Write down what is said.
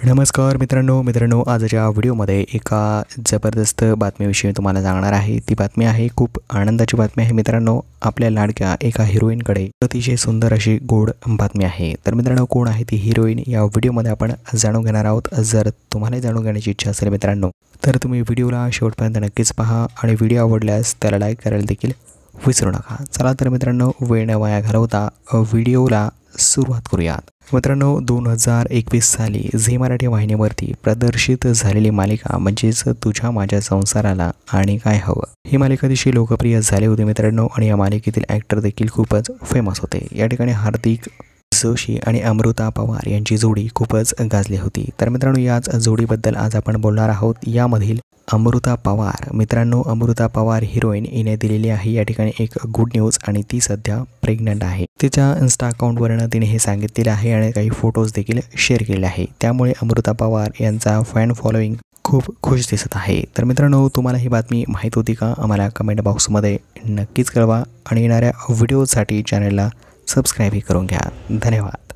नमस्कार मित्रांनो आजच्या व्हिडिओमध्ये एका जबरदस्त बातमीविषयी तुम्हाला सांगणार आहे। ती बातमी आहे खूप आनंदाची बातमी आहे मित्रांनो। आपल्या लाडक्या एका हिरोईनकडे अतिशय सुंदर अशी गोड बातमी आहे। तर मित्रांनो कोण आहे ती हिरोईन या व्हिडिओमध्ये आपण जाणून घेणार आहोत। जर तुम्हाला जाणून घेण्याची इच्छा असेल मित्रांनो तर तुम्ही व्हिडिओला शेवटपर्यंत नक्कीच पहा आणि व्हिडिओ आवडल्यास त्याला लाईक करायला देखील विसरू नका। चला तर मित्रांनो वेळ न वाया घालवता व्हिडिओला सुरुवात करूयात। मित्रांनो 2021 साली झी मराठी वाहिनीवरती प्रदर्शित झालेली मालिका म्हणजेच तुझ्या माझ्या संसाराला आणि काय हवं ही मालिका अतिशय लोकप्रिय झाली होती मित्रांनो। आणि या मालिकेतील ॲक्टर देखील खूपच फेमस होते। या ठिकाणी हार्दिक जोशी आणि अमृता पवार यांची जोडी खूपच गाजली होती। तर मित्रांनो याच जोडीबद्दल आज आपण बोलणार आहोत। यामधील अमृता पवार मित्रांनो अमृता पवार हिरोईन हिने दिलेली आहे या ठिकाणी एक गुड न्यूज आणि ती सध्या प्रेग्नंट आहे। तिच्या इन्स्टा अकाउंटवरून तिने हे सांगितलेले आहे आणि काही फोटोज देखील शेअर केले आहे। त्यामुळे अमृता पवार यांचा फॅन फॉलोइंग खूप खुश दिसत आहे। तर मित्रांनो तुम्हाला ही बातमी माहीत होती का? आम्हाला कमेंट बॉक्समध्ये नक्कीच कळवा आणि येणाऱ्या व्हिडिओसाठी चॅनलला सबस्क्राईबही करून घ्या। धन्यवाद।